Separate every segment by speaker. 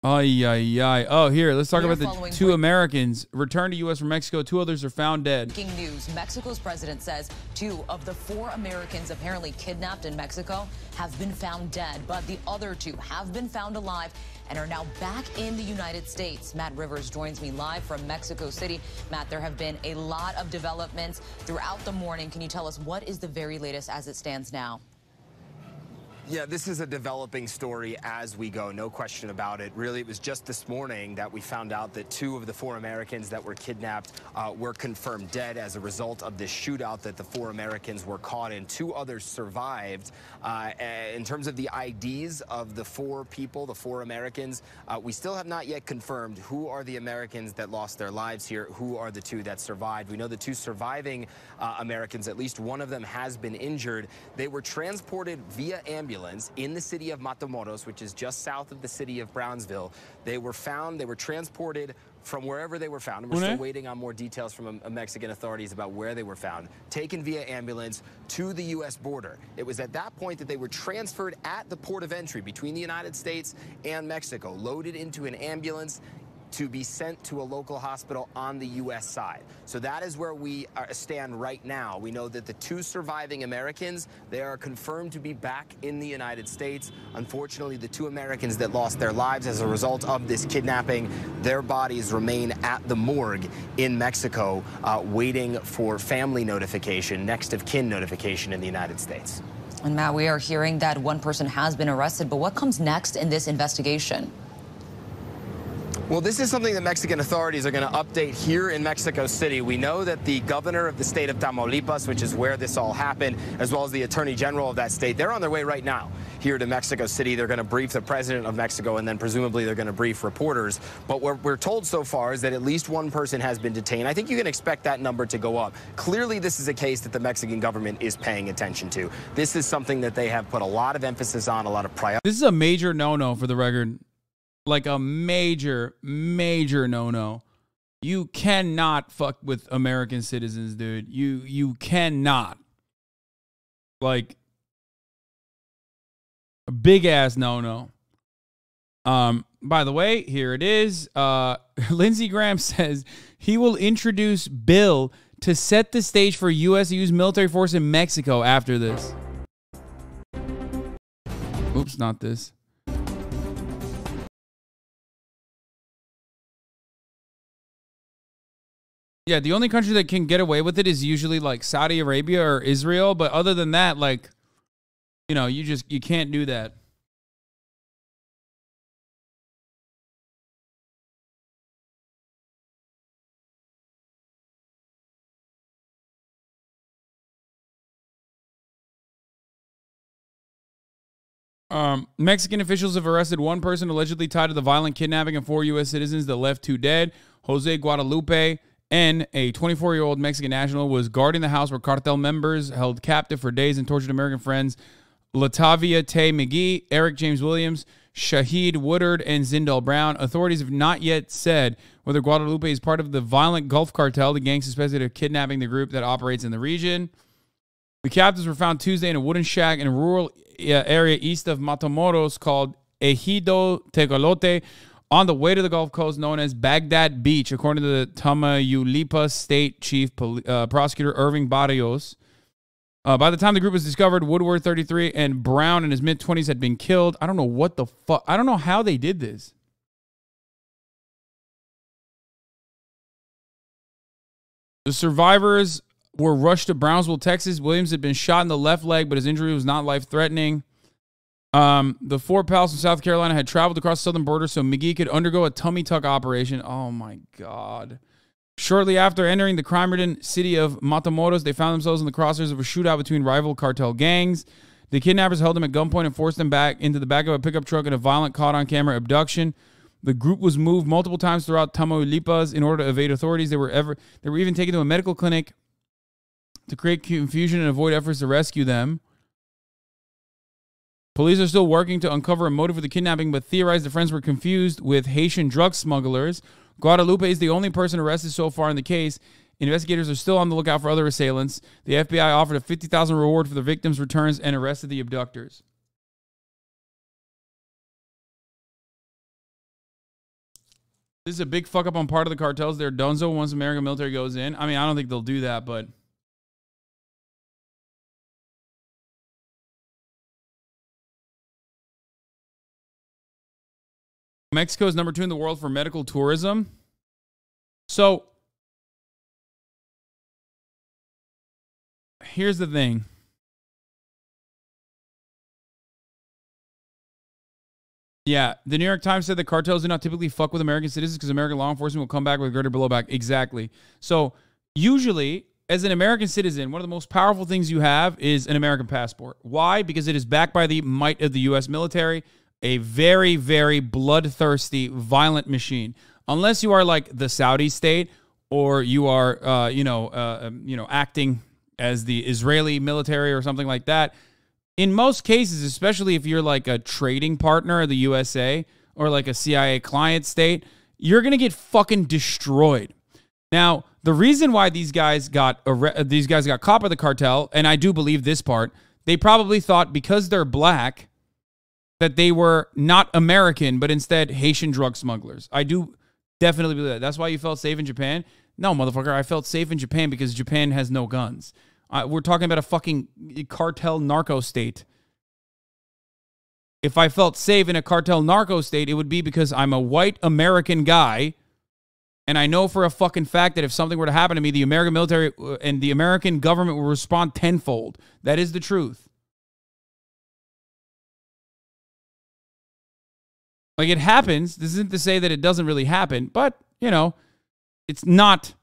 Speaker 1: Ay, ay, ay. Oh, here, let's talk about the two Americans returned to U.S. from Mexico. Two others are found dead.
Speaker 2: Breaking news. Mexico's president says 2 of the 4 Americans apparently kidnapped in Mexico have been found dead, but the other 2 have been found alive and are now back in the United States. Matt Rivers joins me live from Mexico City. Matt, there have been a lot of developments throughout the morning. Can you tell us what is the very latest as it stands now?
Speaker 3: Yeah, this is a developing story as we go, no question about it. Really, it was just this morning that we found out that 2 of the 4 Americans that were kidnapped were confirmed dead as a result of this shootout that the 4 Americans were caught in. 2 others survived. In terms of the IDs of the 4 people, the 4 Americans, we still have not yet confirmed who are the Americans that lost their lives here, who are the 2 that survived. We know the 2 surviving Americans, at least one of them has been injured. They were transported via ambulance in the city of Matamoros, which is just south of the city of Brownsville. They were transported from wherever they were found, and we're still waiting on more details from Mexican authorities about where they were found, taken via ambulance to the U.S. border. It was at that point that they were transferred at the port of entry between the United States and Mexico, loaded into an ambulance to be sent to a local hospital on the U.S. side. So that is where we stand right now. We know that the 2 surviving Americans, they are confirmed to be back in the United States. Unfortunately, the 2 Americans that lost their lives as a result of this kidnapping, their bodies remain at the morgue in Mexico, waiting for family notification, next of kin notification in the United States.
Speaker 2: And Matt, we are hearing that 1 person has been arrested, but what comes next in this investigation?
Speaker 3: Well, this is something that Mexican authorities are going to update here in Mexico City. We know that the governor of the state of Tamaulipas, which is where this all happened, as well as the attorney general of that state, they're on their way right now here to Mexico City. They're going to brief the president of Mexico, and then presumably they're going to brief reporters. But what we're told so far is that at least 1 person has been detained. I think you can expect that number to go up. Clearly, this is a case that the Mexican government is paying attention to. This is something that they have put a lot of emphasis on, a lot of priority.
Speaker 1: This is a major no-no for the record. Like a major, major no-no. You cannot fuck with American citizens, dude. You cannot. Like, a big-ass no-no. By the way, here it is. Lindsey Graham says he will introduce bill to set the stage for U.S. to use military force in Mexico after this. Oops, not this. Yeah, the only country that can get away with it is usually like Saudi Arabia or Israel. But other than that, like, you know, you can't do that. Mexican officials have arrested 1 person allegedly tied to the violent kidnapping of 4 U.S. citizens that left 2 dead. Jose Guadalupe N, a 24-year-old Mexican national, was guarding the house where cartel members held captive for days and tortured American friends Latavia Tay McGee, Eric James Williams, Shahid Woodard, and Zindel Brown. Authorities have not yet said whether Guadalupe is part of the violent Gulf Cartel, the gang suspected of kidnapping the group that operates in the region. The captives were found Tuesday in a wooden shack in a rural area east of Matamoros called Ejido Tecolote, on the way to the Gulf Coast known as Baghdad Beach, according to the Tamaulipas State Chief Prosecutor Irving Barrios. By the time the group was discovered, Woodward, 33, and Brown in his mid-20s had been killed. I don't know what the fuck. I don't know how they did this. The survivors were rushed to Brownsville, Texas. Williams had been shot in the left leg, but his injury was not life-threatening. The 4 pals from South Carolina had traveled across the southern border so McGee could undergo a tummy tuck operation. Oh, my God. Shortly after entering the crime-ridden city of Matamoros, they found themselves in the crosshairs of a shootout between rival cartel gangs. The kidnappers held them at gunpoint and forced them back into the back of a pickup truck in a violent caught-on-camera abduction. The group was moved multiple times throughout Tamaulipas in order to evade authorities. They were even taken to a medical clinic to create confusion and avoid efforts to rescue them. Police are still working to uncover a motive for the kidnapping, but theorize the friends were confused with Haitian drug smugglers. Guadalupe is the only person arrested so far in the case. Investigators are still on the lookout for other assailants. The FBI offered a $50,000 reward for the victims' returns and arrested the abductors. This is a big fuck up on part of the cartels. They're donezo once American military goes in. I mean, I don't think they'll do that, but Mexico is number 2 in the world for medical tourism. So here's the thing. Yeah, the New York Times said that cartels do not typically fuck with American citizens because American law enforcement will come back with greater blowback. Exactly. So usually, as an American citizen, one of the most powerful things you have is an American passport. Why? Because it is backed by the might of the U.S. military, a very, very bloodthirsty, violent machine. Unless you are like the Saudi state or you are, acting as the Israeli military or something like that. In most cases, especially if you're like a trading partner of the USA or like a CIA client state, you're going to get fucking destroyed. Now, the reason why these guys got caught by the cartel, and I do believe this part, they probably thought because they're black that they were not American, but instead Haitian drug smugglers. I do definitely believe that. That's why you felt safe in Japan? No, motherfucker, I felt safe in Japan because Japan has no guns. We're talking about a fucking cartel narco state. If I felt safe in a cartel narco state, it would be because I'm a white American guy, and I know for a fucking fact that if something were to happen to me, the American military and the American government will respond tenfold. That is the truth. Like, it happens. This isn't to say that it doesn't really happen, but, you know, it's not...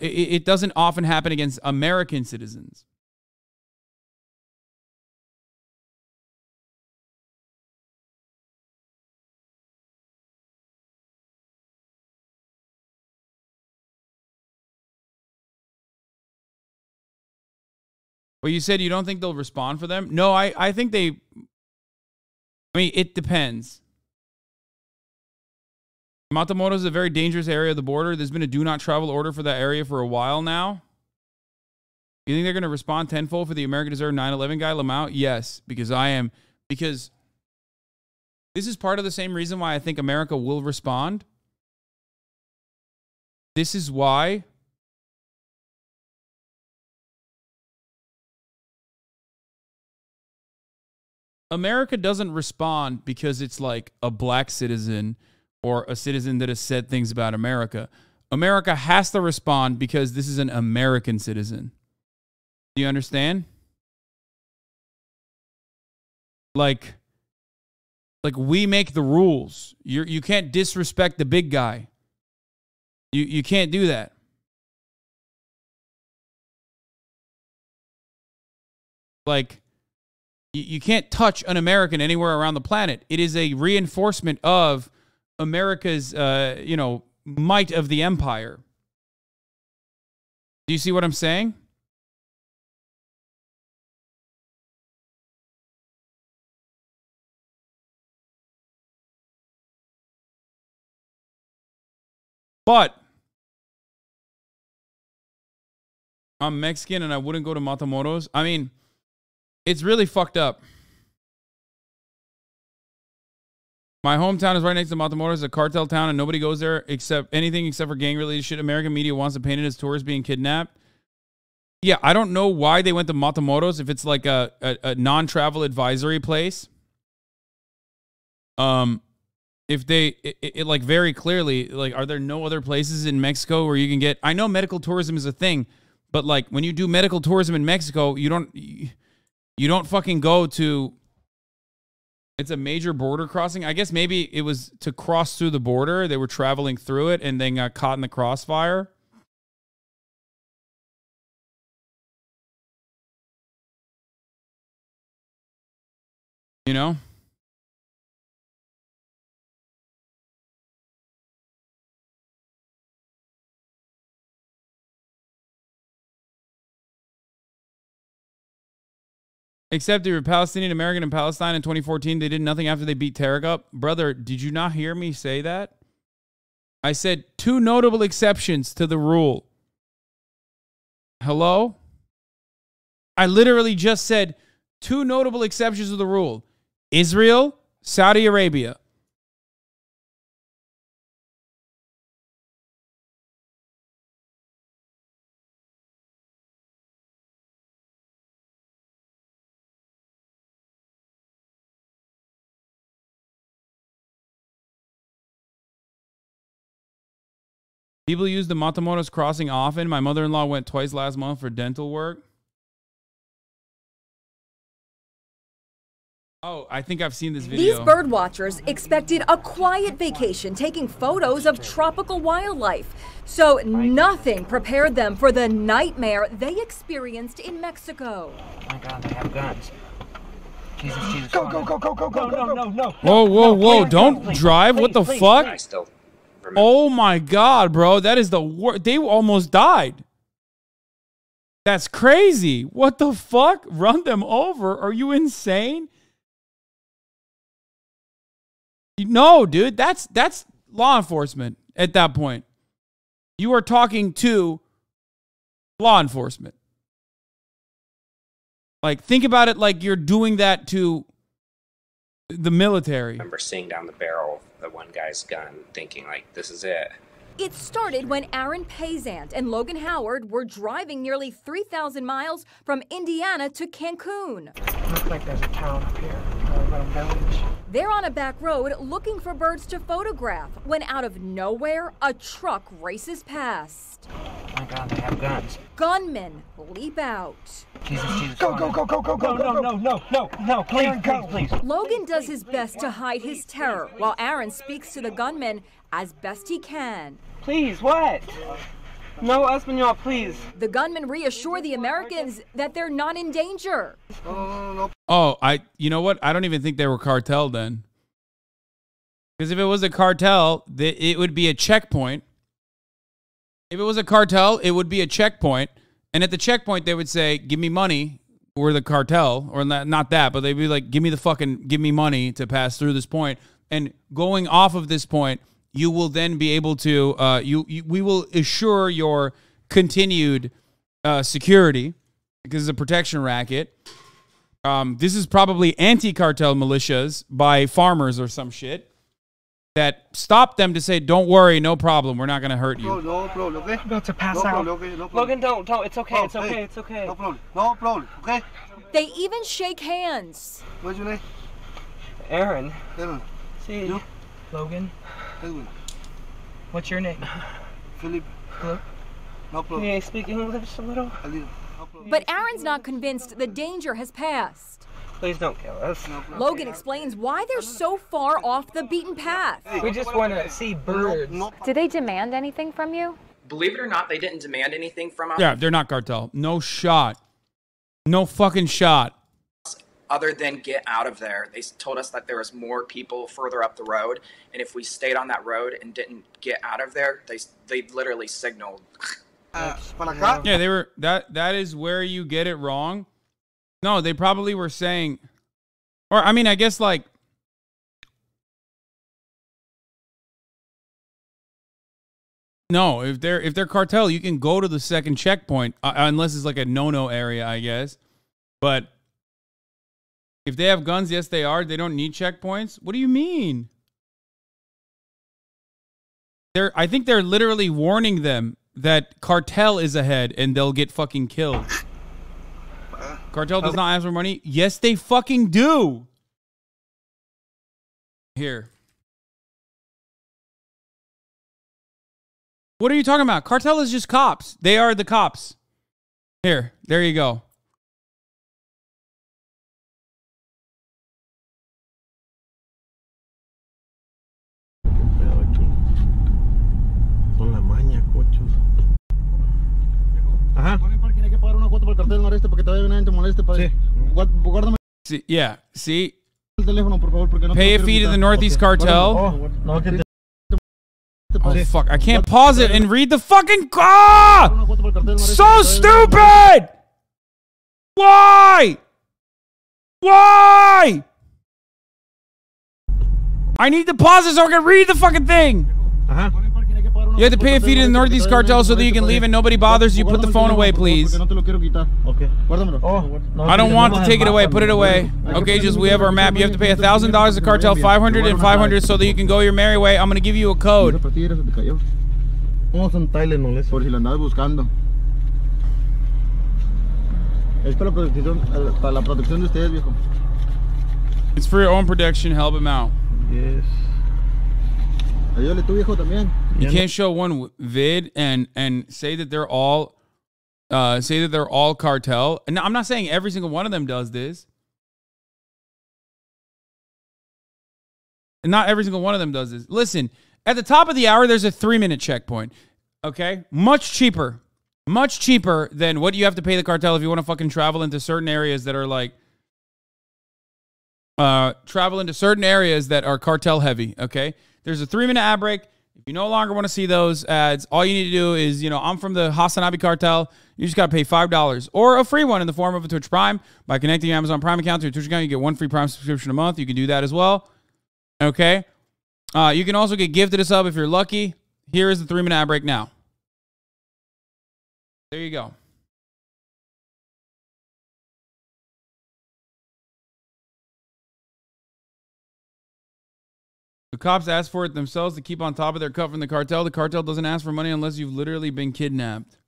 Speaker 1: It doesn't often happen against American citizens. Well, you said you don't think they'll respond for them? No, I think they... I mean, it depends. Matamoros is a very dangerous area of the border. There's been a do not travel order for that area for a while now. You think they're going to respond tenfold for the American Deserve 9/11 guy, Lamau? Yes, because because this is part of the same reason why I think America will respond. This is why America doesn't respond because it's like a black citizen or a citizen that has said things about America. America has to respond because this is an American citizen. Do you understand? Like we make the rules. You can't disrespect the big guy. You can't do that. Like, you can't touch an American anywhere around the planet. It is a reinforcement of America's, might of the empire. Do you see what I'm saying? But I'm Mexican and I wouldn't go to Matamoros. I mean, it's really fucked up. My hometown is right next to Matamoros, a cartel town, and nobody goes there except for gang-related shit. American media wants to paint it as tourists being kidnapped. Yeah, I don't know why they went to Matamoros if it's like a non-travel advisory place. If they, like very clearly, like, are there no other places in Mexico where you can get, I know medical tourism is a thing, but like when you do medical tourism in Mexico, you don't fucking go to, it's a major border crossing. I guess maybe it was to cross through the border. They were traveling through it and then got caught in the crossfire. You know? Except they were Palestinian American in Palestine in 2014. They did nothing after they beat Tarek up. Brother, did you not hear me say that? I said 2 notable exceptions to the rule. Hello? I literally just said 2 notable exceptions to the rule. Israel, Saudi Arabia. People use the Matamoros crossing often. My mother-in-law went twice last month for dental work. Oh, I think I've seen this video.
Speaker 4: These bird watchers expected a quiet vacation, taking photos of tropical wildlife. So nothing prepared them for the nightmare they experienced in Mexico.
Speaker 5: Oh my God, they have guns. Jesus, Jesus.
Speaker 6: Go, go, go, go, go, go, no.
Speaker 1: Whoa, whoa, whoa. Don't drive. What the fuck?
Speaker 5: I still remember.
Speaker 1: Oh my God, bro. That is the worst. They almost died. That's crazy. What the fuck? Run them over? Are you insane? No, dude. That's law enforcement at that point. You are talking to law enforcement. Like, think about it like you're doing that to the military.
Speaker 5: I remember seeing down the barrel of the one guy's gun, thinking like, this is it.
Speaker 4: It started when Aaron Payzant and Logan Howard were driving nearly 3,000 miles from Indiana to Cancun.
Speaker 6: Looks like there's a town up here, a little village.
Speaker 4: They're on a back road looking for birds to photograph when out of nowhere, a truck races past.
Speaker 5: Oh my God, they have guns.
Speaker 4: Gunmen leap out.
Speaker 5: Jesus, Jesus.
Speaker 6: Go, go, go, go, go, go, go,
Speaker 5: No, please.
Speaker 4: Logan does his best to hide his terror while Aaron speaks to the gunman as best he can.
Speaker 6: Please, what? No, Espanol, please.
Speaker 4: The gunmen reassure the Americans that they're not in danger.
Speaker 6: No.
Speaker 1: Oh, you know what? I don't even think they were cartel then. Because if it was a cartel, it would be a checkpoint. If it was a cartel, it would be a checkpoint. And at the checkpoint, they would say, give me money. We're the cartel. Or not that, but they'd be like, give me money to pass through this point. And going off of this point, you will then be able to, we will assure your continued security because it's a protection racket. This is probably anti-cartel militias by farmers or some shit that stop them to say, don't worry, no problem, we're not going to hurt you.
Speaker 6: No problem, okay?
Speaker 7: About to pass out.
Speaker 6: Logan,
Speaker 7: don't. It's okay. It's okay.
Speaker 6: No problem, okay?
Speaker 4: They even shake hands.
Speaker 6: What's your name?
Speaker 7: Aaron.
Speaker 6: Aaron.
Speaker 7: See,
Speaker 6: You?
Speaker 7: Logan.
Speaker 6: Edwin.
Speaker 7: What's your name?
Speaker 6: Philip.
Speaker 7: Hello.
Speaker 6: No
Speaker 7: Can
Speaker 6: problem.
Speaker 7: you speak English a little?
Speaker 6: A little. No problem.
Speaker 4: But Aaron's not convinced the danger has passed.
Speaker 7: Please don't kill us.
Speaker 6: No problem.
Speaker 4: Logan explains why they're so far off the beaten path.
Speaker 7: We just want to see birds.
Speaker 6: No.
Speaker 8: Did they demand anything from you?
Speaker 5: Believe it or not, they didn't demand anything from us.
Speaker 1: Yeah, they're not cartel. No shot. No fucking shot.
Speaker 5: Other than get out of there. They told us that there was more people further up the road, and if we stayed on that road and didn't get out of there, they literally signaled.
Speaker 6: Para acá.
Speaker 1: Yeah, they were that is where you get it wrong. No, they probably were saying, or I mean, I guess like no, if they're cartel, you can go to the second checkpoint unless it's like a no-no area, I guess. But if they have guns, yes, they are. They don't need checkpoints. What do you mean? I think they're literally warning them that cartel is ahead and they'll get fucking killed. Cartel does not ask for money. Yes, they fucking do. Here. What are you talking about? Cartel is just cops. They are the cops. Here. There you go.
Speaker 6: Con la maña, cochos. Ajá. Hay que pagar una cuota para el cartel noreste porque todavía nadie te moleste. Sí. Guárdame
Speaker 1: See, yeah. See?
Speaker 6: el teléfono, por favor, porque no
Speaker 1: Pay a fee to the Northeast Cartel.
Speaker 6: No, que
Speaker 1: Oh, fuck. I can't pause it and read the fucking... Ah!
Speaker 6: una cuota para el cartel noreste.
Speaker 1: So stupid! Why? Why? I need to pause it so I can read the fucking thing.
Speaker 6: Ajá.
Speaker 1: You have to pay a fee to the Northeast Cartel so that you can leave and nobody bothers you. Put the phone away, please.
Speaker 6: No te lo quiero quitar. Okay. Guárdamelo.
Speaker 7: Oh, no,
Speaker 1: I don't want to take it away. Put it away. Okay, just we have our map. You have to pay $1,000 to Cartel, 500 and 500 so that you can go your merry way. I'm gonna give you a code.
Speaker 6: Vamos a un Tylenol, por si la andabas buscando. Es para la protección de ustedes, viejo.
Speaker 1: It's for your own protection. Help him out.
Speaker 6: Yes. Ayúdale tú, viejo, también.
Speaker 1: You can't show one vid and say that they're all cartel. And I'm not saying every single one of them does this. And not every single one of them does this. Listen, at the top of the hour, there's a 3-minute checkpoint. Okay? Much cheaper than what you have to pay the cartel if you want to fucking travel into certain areas that are like cartel heavy. Okay? There's a 3-minute ad break. If you no longer want to see those ads, all you need to do is, I'm from the Hasanabi cartel. You just got to pay $5 or a free one in the form of a Twitch Prime. By connecting your Amazon Prime account to your Twitch account, you get 1 free Prime subscription a month. You can do that as well. Okay? You can also get gifted a sub if you're lucky. Here is the 3-minute ad break now. There you go. The cops ask for it themselves to keep on top of their cut from the cartel. The cartel doesn't ask for money unless you've literally been kidnapped.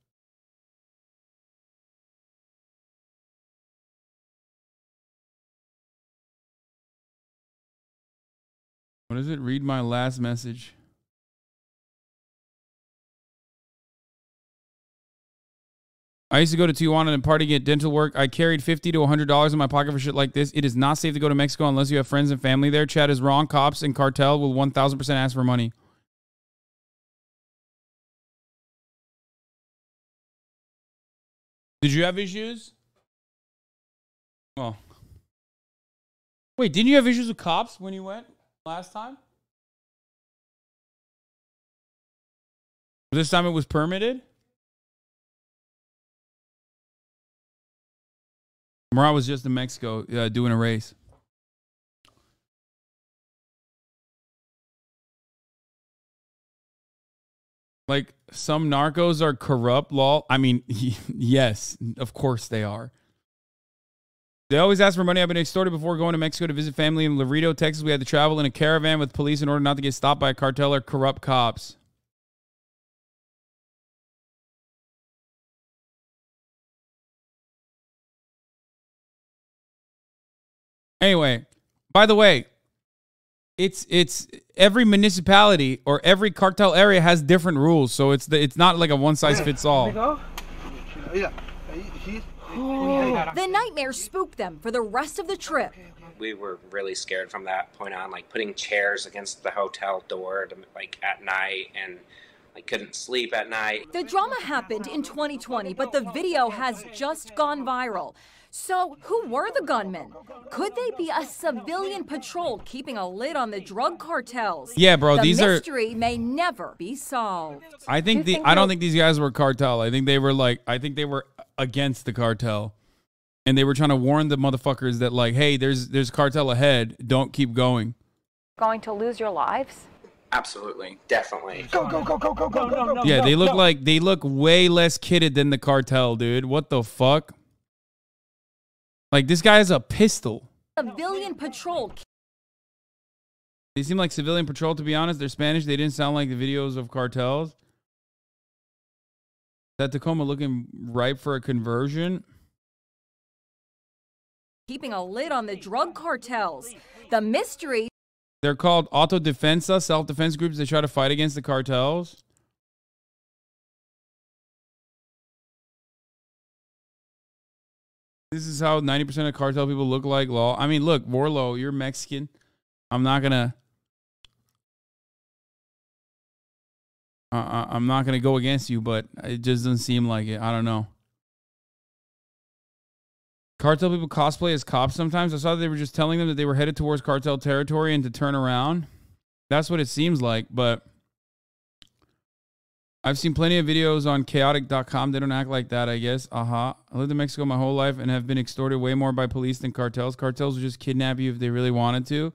Speaker 1: What is it? Read my last message. I used to go to Tijuana and party, get dental work. I carried $50 to $100 in my pocket for shit like this. It is not safe to go to Mexico unless you have friends and family there. Chad is wrong. Cops and cartel will 1,000% ask for money. Did you have issues? Well, wait, didn't you have issues with cops when you went last time? This time it was permitted? Murat was just in Mexico doing a race. Like, some narcos are corrupt, lol. I mean, yes, of course they are. They always ask for money. I've been extorted before going to Mexico to visit family in Laredo, Texas. We had to travel in a caravan with police in order not to get stopped by a cartel or corrupt cops. Anyway, by the way, it's every municipality or every cartel area has different rules, so it's not like a one size fits all.
Speaker 4: The nightmare spooked them for the rest of the trip.
Speaker 9: We were really scared from that point on, like putting chairs against the hotel door like at night, and I couldn't sleep at night.
Speaker 4: The drama happened in 2020, but the video has just gone viral. So, who were the gunmen? Could they be a civilian patrol keeping a lid on the drug cartels?
Speaker 1: Yeah, bro,
Speaker 4: the mystery may never be solved.
Speaker 1: I don't think these guys were cartel. I think they were against the cartel. And they were trying to warn the motherfuckers that, like, hey, there's cartel ahead. Don't keep going.
Speaker 8: Going to lose your lives?
Speaker 9: Absolutely, definitely.
Speaker 7: Go, go, go, go, go, go, go, go.
Speaker 1: Yeah, they look way less kidded than the cartel, dude. What the fuck? Like, this guy has a pistol.
Speaker 4: Civilian patrol.
Speaker 1: They seem like civilian patrol, to be honest. They're Spanish. They didn't sound like the videos of cartels. That Tacoma looking ripe for a conversion.
Speaker 4: Keeping a lid on the drug cartels. The mystery.
Speaker 1: They're called autodefensa, self-defense groups. They try to fight against the cartels. This is how 90% of cartel people look like, law. I mean, look, Warlow, you're Mexican. I'm not gonna go against you, but it just doesn't seem like it. I don't know. Cartel people cosplay as cops sometimes. I saw that they were just telling them that they were headed towards cartel territory and to turn around. That's what it seems like, but I've seen plenty of videos on chaotic.com. They don't act like that, I guess. I lived in Mexico my whole life and have been extorted way more by police than cartels. Cartels would just kidnap you if they really wanted to.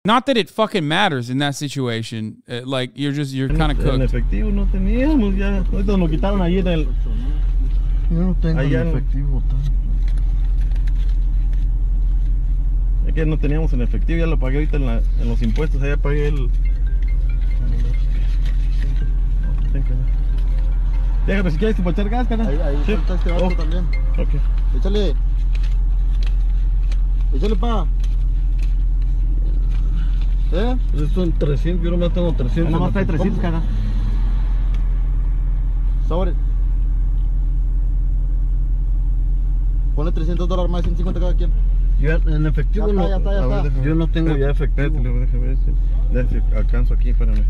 Speaker 1: Not that it fucking matters in that situation. Like, you're kind of cooked.
Speaker 6: En efectivo no teníamos ya. Ahorita nos quitaron allí en el...
Speaker 10: Yo no tengo efectivo.
Speaker 6: Es que no teníamos en efectivo, ya lo pagué ahorita en los impuestos, allá pagué el... Déjame si quieres para echar gas, cara.
Speaker 10: Ahí
Speaker 6: sí.
Speaker 10: falta este vato también.
Speaker 6: Ok.
Speaker 10: Échale. Échale, pa.
Speaker 6: Esos son 300, yo nomás tengo 300.
Speaker 10: Nada más trae 300, cara. Sobre. Ponle $300 más, 150 cada quien.
Speaker 6: Yo en efectivo
Speaker 10: ya
Speaker 6: no.
Speaker 10: Está, ya está.
Speaker 6: Yo no tengo ya efectivo. Déjame ver si alcanzo aquí, espérame.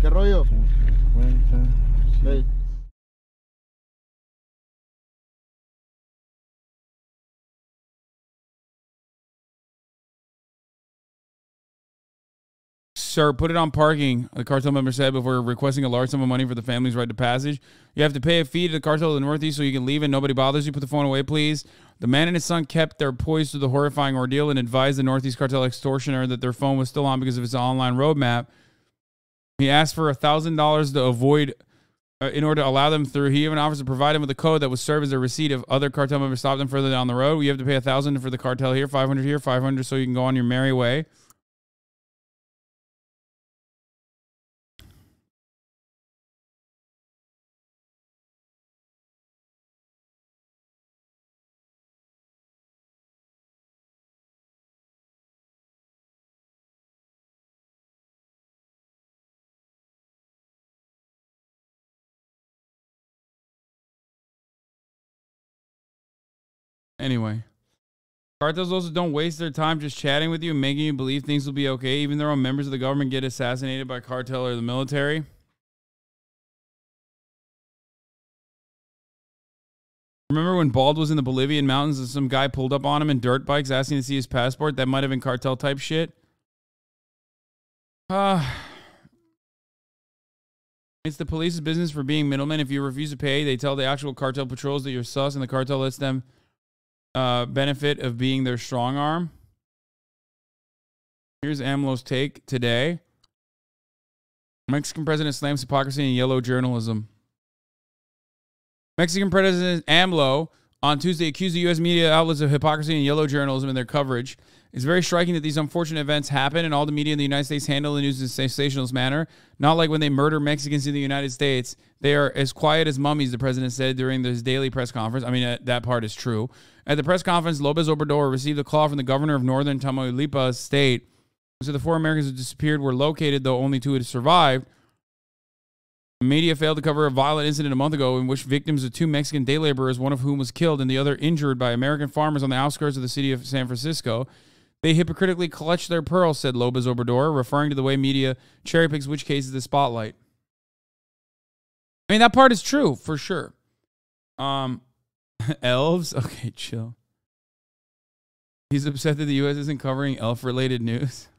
Speaker 10: ¿Qué rollo?
Speaker 6: 50.
Speaker 10: Hey.
Speaker 1: Sir, put it on parking, the cartel member said before requesting a large sum of money for the family's right to passage. You have to pay a fee to the cartel of the Northeast so you can leave and nobody bothers you. Put the phone away, please. The man and his son kept their poise through the horrifying ordeal and advised the Northeast cartel extortioner that their phone was still on because of its online roadmap. He asked for $1,000 to avoid, in order to allow them through. He even offers to provide him with a code that would serve as a receipt if other cartel members stop them further down the road. You have to pay $1,000 for the cartel here, $500 here, $500 so you can go on your merry way. Anyway, cartels also don't waste their time just chatting with you and making you believe things will be okay, even though members of the government get assassinated by cartel or the military. Remember when Bald was in the Bolivian mountains and some guy pulled up on him in dirt bikes asking to see his passport? That might have been cartel type shit. It's the police's business for being middlemen. If you refuse to pay, they tell the actual cartel patrols that you're sus, and the cartel lets them benefit of being their strong arm. Here's AMLO's take today. Mexican president slams hypocrisy and yellow journalism. Mexican President AMLO on Tuesday accused the U.S. media outlets of hypocrisy and yellow journalism in their coverage. It's very striking that these unfortunate events happen and all the media in the United States handle the news in a sensationalist manner. Not like when they murder Mexicans in the United States. They are as quiet as mummies, the president said during his daily press conference. I mean, that part is true. At the press conference, López Obrador received a call from the governor of northern Tamaulipas state. So the 4 Americans who disappeared were located, though only 2 had survived. The media failed to cover a violent incident a month ago in which victims of 2 Mexican day laborers, one of whom was killed and the other injured by American farmers on the outskirts of the city of San Francisco. They hypocritically clutched their pearls, said López Obrador, referring to the way media cherry picks which cases the spotlight. I mean, that part is true, for sure. Elves? Okay, chill. He's upset that the U.S. isn't covering elf-related news.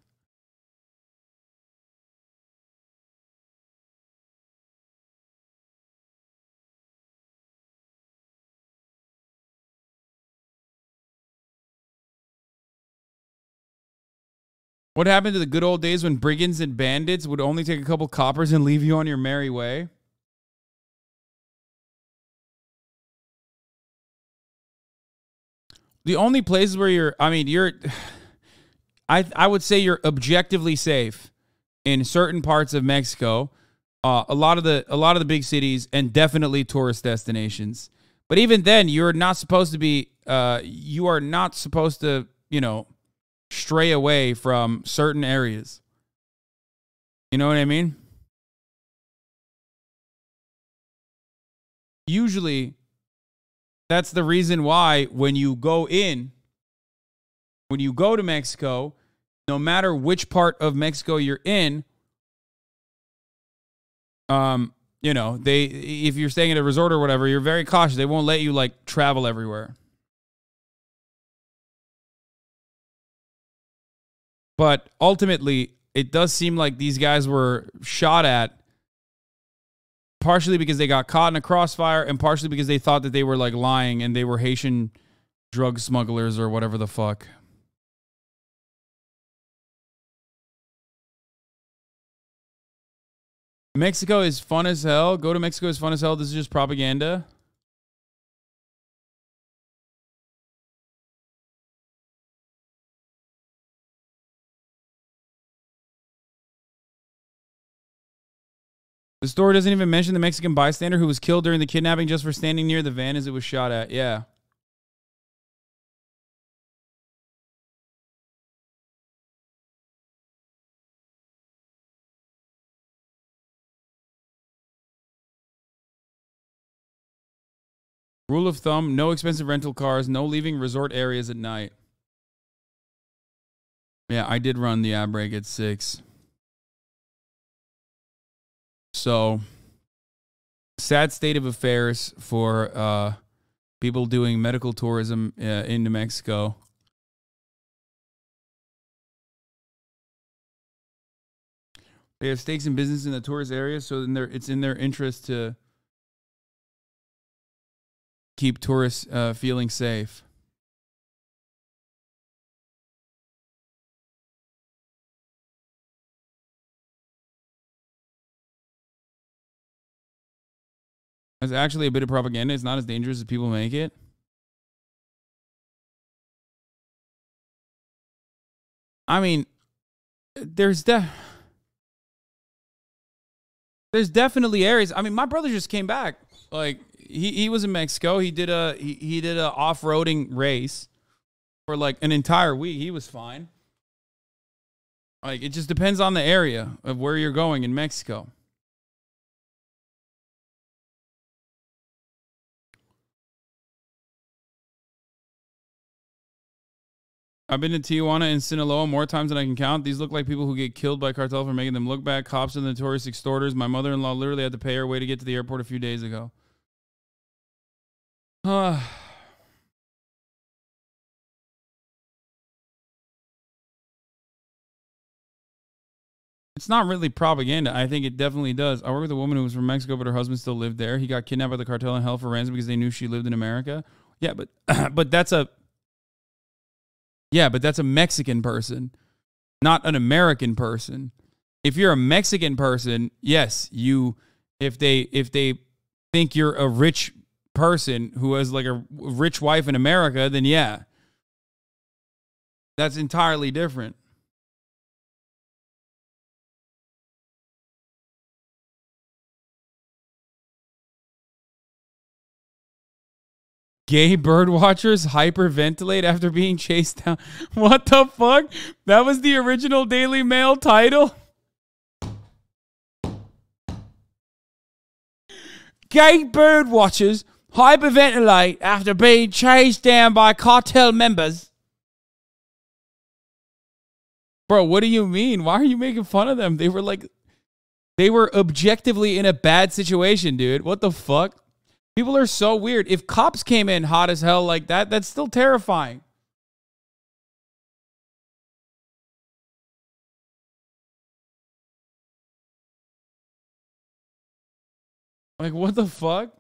Speaker 1: What happened to the good old days when brigands and bandits would only take a couple coppers and leave you on your merry way? The only places where I would say you're objectively safe in certain parts of Mexico, a lot of the big cities, and definitely tourist destinations. But even then, you're not supposed to be. You are not supposed to, stray away from certain areas. You know what I mean? Usually, that's the reason why when you go to Mexico, no matter which part of Mexico you're in, if you're staying at a resort or whatever, you're very cautious. They won't let you travel everywhere. But ultimately, it does seem like these guys were shot at partially because they got caught in a crossfire and partially because they thought that they were lying and they were Haitian drug smugglers or whatever the fuck. Mexico is fun as hell. Go to Mexico is fun as hell. This is just propaganda. The story doesn't even mention the Mexican bystander who was killed during the kidnapping just for standing near the van as it was shot at. Yeah. Rule of thumb, no expensive rental cars, no leaving resort areas at night. Yeah, I did run the ad break at 6. So, sad state of affairs for people doing medical tourism into Mexico. They have stakes in business in the tourist area, so it's in their interest to keep tourists feeling safe. It's actually a bit of propaganda. It's not as dangerous as people make it. I mean, there's definitely areas. I mean, my brother just came back. Like he was in Mexico. He did a off-roading race for like an entire week. He was fine. Like it just depends on the area of where you're going in Mexico. I've been to Tijuana and Sinaloa more times than I can count. These look like people who get killed by cartel for making them look bad. Cops are the notorious extorters. My mother-in-law literally had to pay her way to get to the airport a few days ago. It's not really propaganda. I think it definitely does. I work with a woman who was from Mexico, but her husband still lived there. He got kidnapped by the cartel and held for ransom because they knew she lived in America. Yeah, but that's a Mexican person, not an American person. If you're a Mexican person, yes, if they think you're a rich person who has like a rich wife in America, then yeah. That's entirely different. Gay bird watchers hyperventilate after being chased down. What the fuck? That was the original Daily Mail title? Gay bird watchers hyperventilate after being chased down by cartel members. Bro, what do you mean? Why are you making fun of them? They were objectively in a bad situation, dude. What the fuck? People are so weird. If cops came in hot as hell like that, that's still terrifying. Like, what the fuck?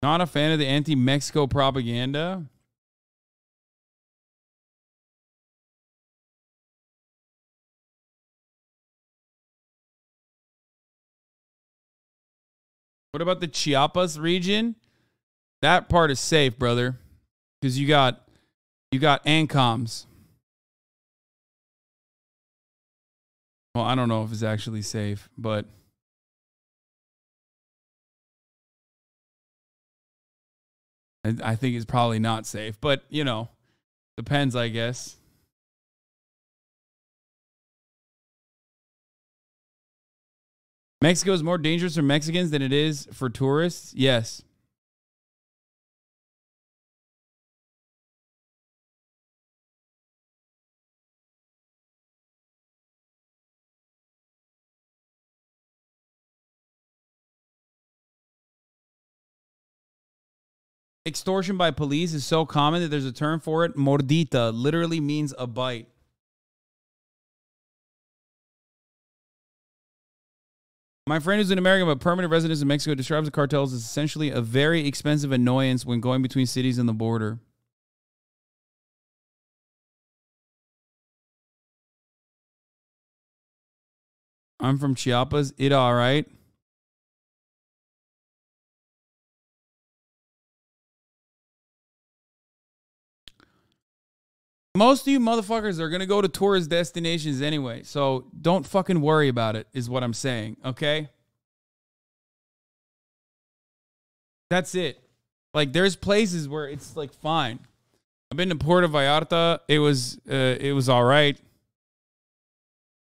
Speaker 1: Not a fan of the anti-Mexico propaganda. What about the Chiapas region? That part is safe, brother, because you got ANCOMs. Well, I don't know if it's actually safe, but I think it's probably not safe. But, you know, depends, I guess. Mexico is more dangerous for Mexicans than it is for tourists? Yes. Extortion by police is so common that there's a term for it. Mordita literally means a bite. My friend who's an American but permanent resident in Mexico describes the cartels as essentially a very expensive annoyance when going between cities and the border. I'm from Chiapas. It all right. Most of you motherfuckers are going to go to tourist destinations anyway. So don't fucking worry about it, is what I'm saying. Okay? That's it. Like, there's places where it's like fine. I've been to Puerto Vallarta. It was all right.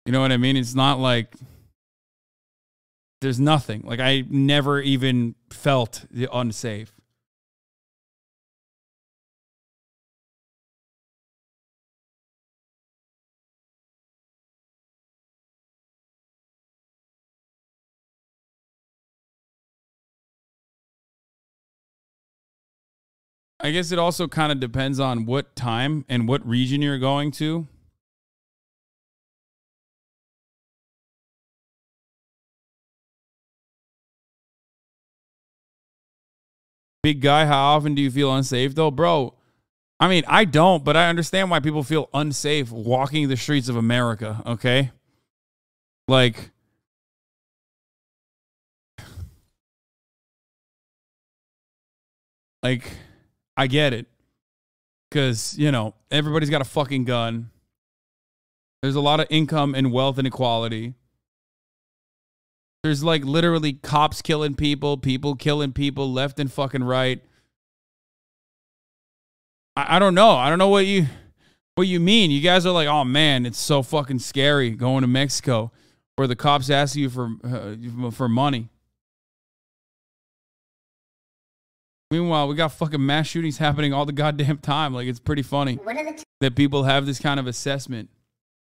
Speaker 1: You know what I mean? It's not like there's nothing. Like, I never even felt unsafe. I guess it also kind of depends on what time and what region you're going to. Big guy, how often do you feel unsafe though? Bro, I mean, I don't, but I understand why people feel unsafe walking the streets of America, okay? Like, I get it. Because, you know, everybody's got a fucking gun. There's a lot of income and wealth inequality. There's like literally cops killing people, people killing people left and fucking right. I don't know. I don't know what you mean. You guys are like, oh man, it's so fucking scary going to Mexico where the cops ask you for money. Meanwhile, we got fucking mass shootings happening all the goddamn time. Like, it's pretty funny that people have this kind of assessment.